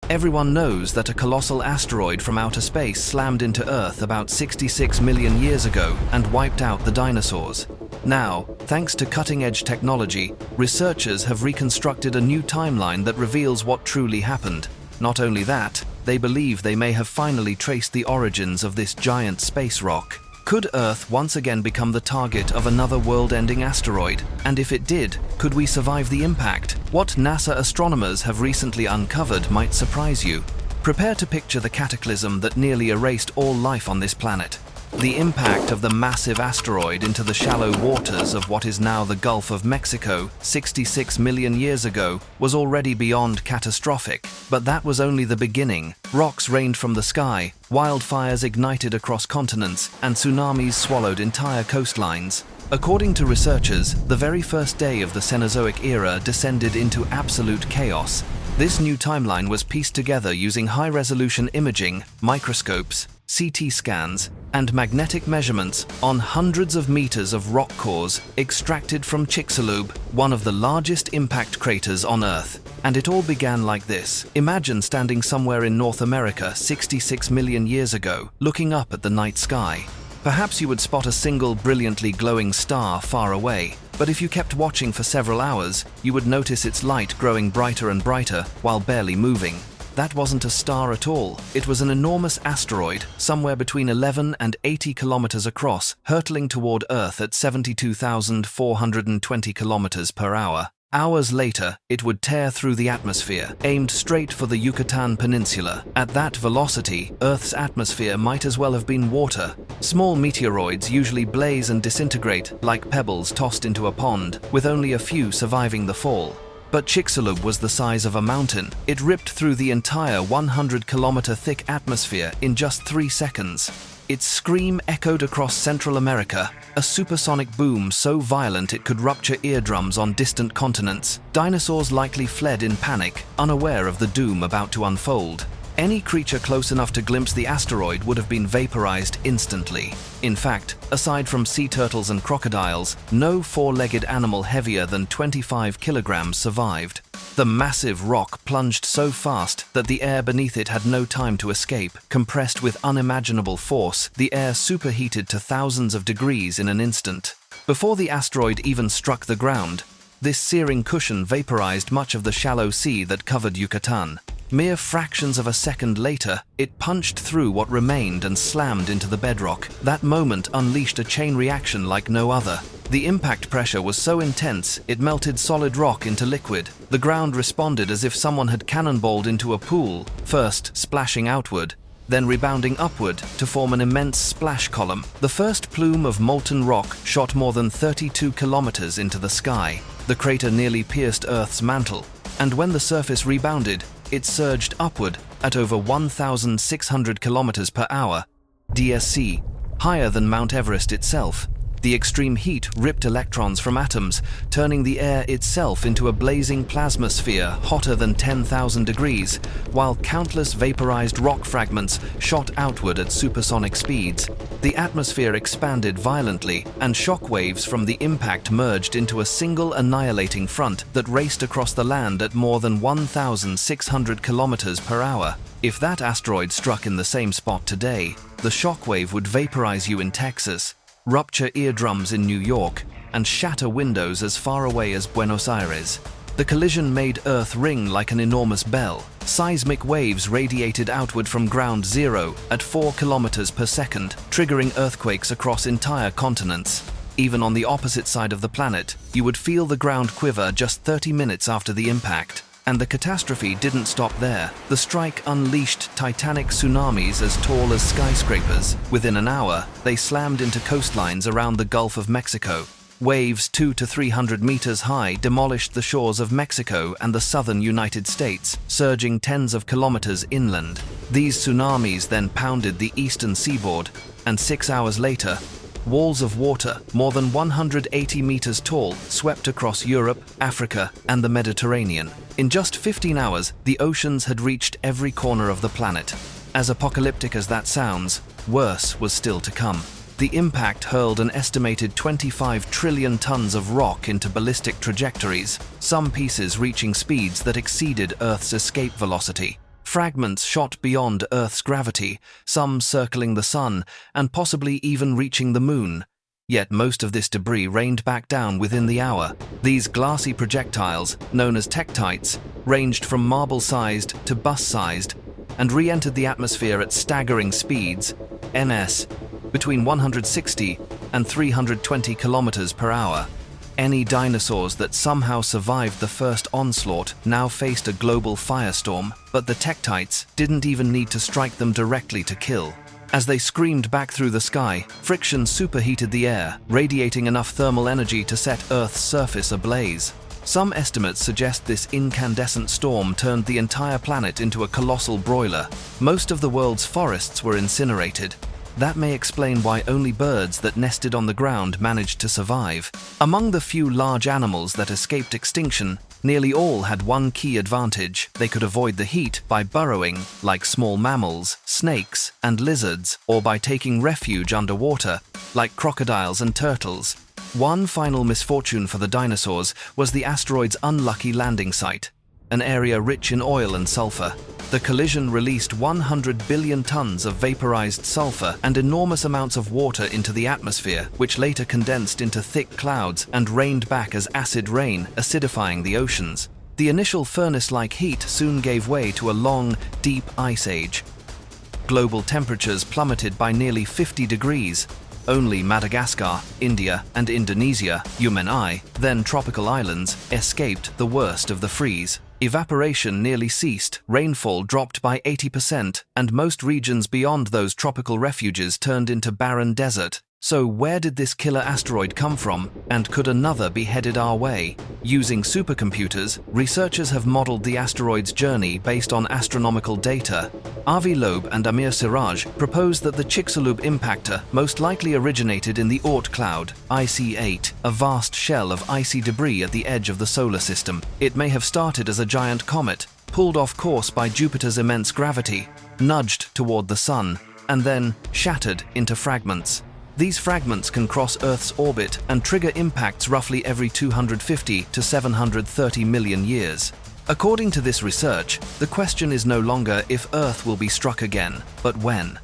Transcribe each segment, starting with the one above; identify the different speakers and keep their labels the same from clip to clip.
Speaker 1: Everyone knows that a colossal asteroid from outer space slammed into Earth about 66 million years ago and wiped out the dinosaurs. Now, thanks to cutting-edge technology, researchers have reconstructed a new timeline that reveals what truly happened. Not only that, they believe they may have finally traced the origins of this giant space rock. Could Earth once again become the target of another world-ending asteroid? And if it did, could we survive the impact? What NASA astronomers have recently uncovered might surprise you. Prepare to picture the cataclysm that nearly erased all life on this planet. The impact of the massive asteroid into the shallow waters of what is now the Gulf of Mexico 66 million years ago was already beyond catastrophic. But that was only the beginning. Rocks rained from the sky, wildfires ignited across continents, and tsunamis swallowed entire coastlines. According to researchers, the very first day of the Cenozoic era descended into absolute chaos. This new timeline was pieced together using high-resolution imaging, microscopes, CT scans, and magnetic measurements on hundreds of meters of rock cores extracted from Chicxulub, one of the largest impact craters on Earth. And it all began like this. Imagine standing somewhere in North America 66 million years ago, looking up at the night sky. Perhaps you would spot a single brilliantly glowing star far away, but if you kept watching for several hours, you would notice its light growing brighter and brighter while barely moving. That wasn't a star at all. It was an enormous asteroid, somewhere between 11 and 80 kilometers across, hurtling toward Earth at 72,420 kilometers per hour. Hours later, it would tear through the atmosphere, aimed straight for the Yucatan Peninsula. At that velocity, Earth's atmosphere might as well have been water. Small meteoroids usually blaze and disintegrate like pebbles tossed into a pond, with only a few surviving the fall. But Chicxulub was the size of a mountain. It ripped through the entire 100-kilometer thick atmosphere in just 3 seconds. Its scream echoed across Central America, a supersonic boom so violent it could rupture eardrums on distant continents. Dinosaurs likely fled in panic, unaware of the doom about to unfold. Any creature close enough to glimpse the asteroid would have been vaporized instantly. In fact, aside from sea turtles and crocodiles, no four-legged animal heavier than 25 kilograms survived. The massive rock plunged so fast that the air beneath it had no time to escape. Compressed with unimaginable force, the air superheated to thousands of degrees in an instant. Before the asteroid even struck the ground, this searing cushion vaporized much of the shallow sea that covered Yucatan. Mere fractions of a second later, it punched through what remained and slammed into the bedrock. That moment unleashed a chain reaction like no other. The impact pressure was so intense, it melted solid rock into liquid. The ground responded as if someone had cannonballed into a pool, first splashing outward, then rebounding upward to form an immense splash column. The first plume of molten rock shot more than 32 kilometers into the sky. The crater nearly pierced Earth's mantle, and when the surface rebounded, it surged upward at over 1,600 kilometers per hour, DSC, higher than Mount Everest itself. The extreme heat ripped electrons from atoms, turning the air itself into a blazing plasma sphere hotter than 10,000 degrees, while countless vaporized rock fragments shot outward at supersonic speeds. The atmosphere expanded violently, and shock waves from the impact merged into a single annihilating front that raced across the land at more than 1,600 kilometers per hour. If that asteroid struck in the same spot today, the shockwave would vaporize you in Texas, rupture eardrums in New York, and shatter windows as far away as Buenos Aires. The collision made Earth ring like an enormous bell. Seismic waves radiated outward from ground zero at 4 kilometers per second, triggering earthquakes across entire continents. Even on the opposite side of the planet, you would feel the ground quiver just 30 minutes after the impact. And the catastrophe didn't stop there. The strike unleashed titanic tsunamis as tall as skyscrapers. Within an hour, they slammed into coastlines around the Gulf of Mexico. Waves 200 to 300 meters high demolished the shores of Mexico and the southern United States, surging tens of kilometers inland. These tsunamis then pounded the eastern seaboard, and 6 hours later, walls of water, more than 180 meters tall, swept across Europe, Africa, and the Mediterranean. In just 15 hours, the oceans had reached every corner of the planet. As apocalyptic as that sounds, worse was still to come. The impact hurled an estimated 25 trillion tons of rock into ballistic trajectories, some pieces reaching speeds that exceeded Earth's escape velocity. fragments shot beyond Earth's gravity, some circling the sun, and possibly even reaching the moon. Yet most of this debris rained back down within the hour. These glassy projectiles, known as tektites, ranged from marble-sized to bus-sized, and re-entered the atmosphere at staggering speeds, ns, between 160 and 320 kilometers per hour. Any dinosaurs that somehow survived the first onslaught now faced a global firestorm, but the tektites didn't even need to strike them directly to kill. As they screamed back through the sky, friction superheated the air, radiating enough thermal energy to set Earth's surface ablaze. Some estimates suggest this incandescent storm turned the entire planet into a colossal broiler. Most of the world's forests were incinerated. That may explain why only birds that nested on the ground managed to survive. Among the few large animals that escaped extinction, nearly all had one key advantage. They could avoid the heat by burrowing, like small mammals, snakes, and lizards, or by taking refuge underwater, like crocodiles and turtles. One final misfortune for the dinosaurs was the asteroid's unlucky landing site, an area rich in oil and sulfur. The collision released 100 billion tons of vaporized sulfur and enormous amounts of water into the atmosphere, which later condensed into thick clouds and rained back as acid rain, acidifying the oceans. The initial furnace-like heat soon gave way to a long, deep ice age. Global temperatures plummeted by nearly 50 degrees. Only Madagascar, India, and Indonesia, UMNI, then tropical islands, escaped the worst of the freeze. Evaporation nearly ceased, rainfall dropped by 80%, and most regions beyond those tropical refuges turned into barren desert. So where did this killer asteroid come from, and could another be headed our way? Using supercomputers, researchers have modeled the asteroid's journey based on astronomical data. Avi Loeb and Amir Siraj propose that the Chicxulub impactor most likely originated in the Oort cloud, IC8, a vast shell of icy debris at the edge of the solar system. It may have started as a giant comet, pulled off course by Jupiter's immense gravity, nudged toward the Sun, and then shattered into fragments. These fragments can cross Earth's orbit and trigger impacts roughly every 250 to 730 million years. According to this research, the question is no longer if Earth will be struck again, but when.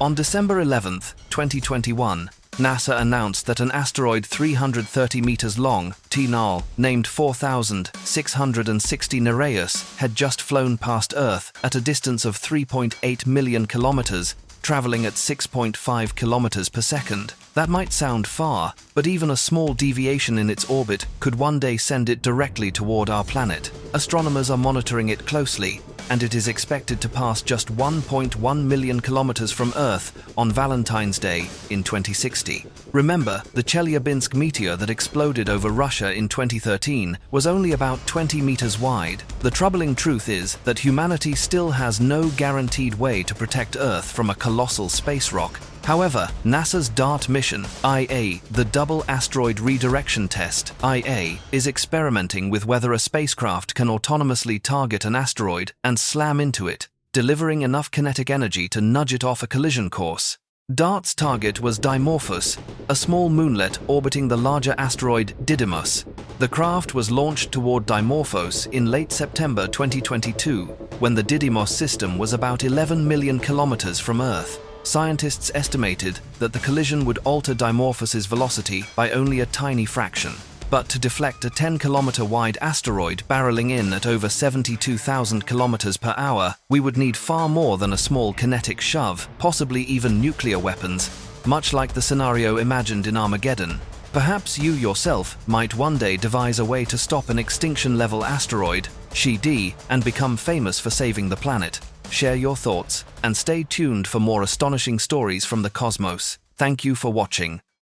Speaker 1: On December 11, 2021, NASA announced that an asteroid 330 meters long, T-Nal, named 4660 Nereus, had just flown past Earth at a distance of 3.8 million kilometers, traveling at 6.5 kilometers per second. That might sound far, but even a small deviation in its orbit could one day send it directly toward our planet. Astronomers are monitoring it closely, and it is expected to pass just 1.1 million kilometers from Earth on Valentine's Day in 2060. Remember, the Chelyabinsk meteor that exploded over Russia in 2013 was only about 20 meters wide. The troubling truth is that humanity still has no guaranteed way to protect Earth from a colossal space rock. However, NASA's DART mission, IA, the Double Asteroid Redirection Test, IA, is experimenting with whether a spacecraft can autonomously target an asteroid and slam into it, delivering enough kinetic energy to nudge it off a collision course. DART's target was Dimorphos, a small moonlet orbiting the larger asteroid Didymos. The craft was launched toward Dimorphos in late September 2022, when the Didymos system was about 11 million kilometers from Earth. Scientists estimated that the collision would alter Dimorphos's velocity by only a tiny fraction. But to deflect a 10-kilometer-wide asteroid barreling in at over 72,000 kilometers per hour, we would need far more than a small kinetic shove, possibly even nuclear weapons, much like the scenario imagined in Armageddon. Perhaps you yourself might one day devise a way to stop an extinction-level asteroid, Shi-D, and become famous for saving the planet. Share your thoughts, and stay tuned for more astonishing stories from the cosmos. Thank you for watching.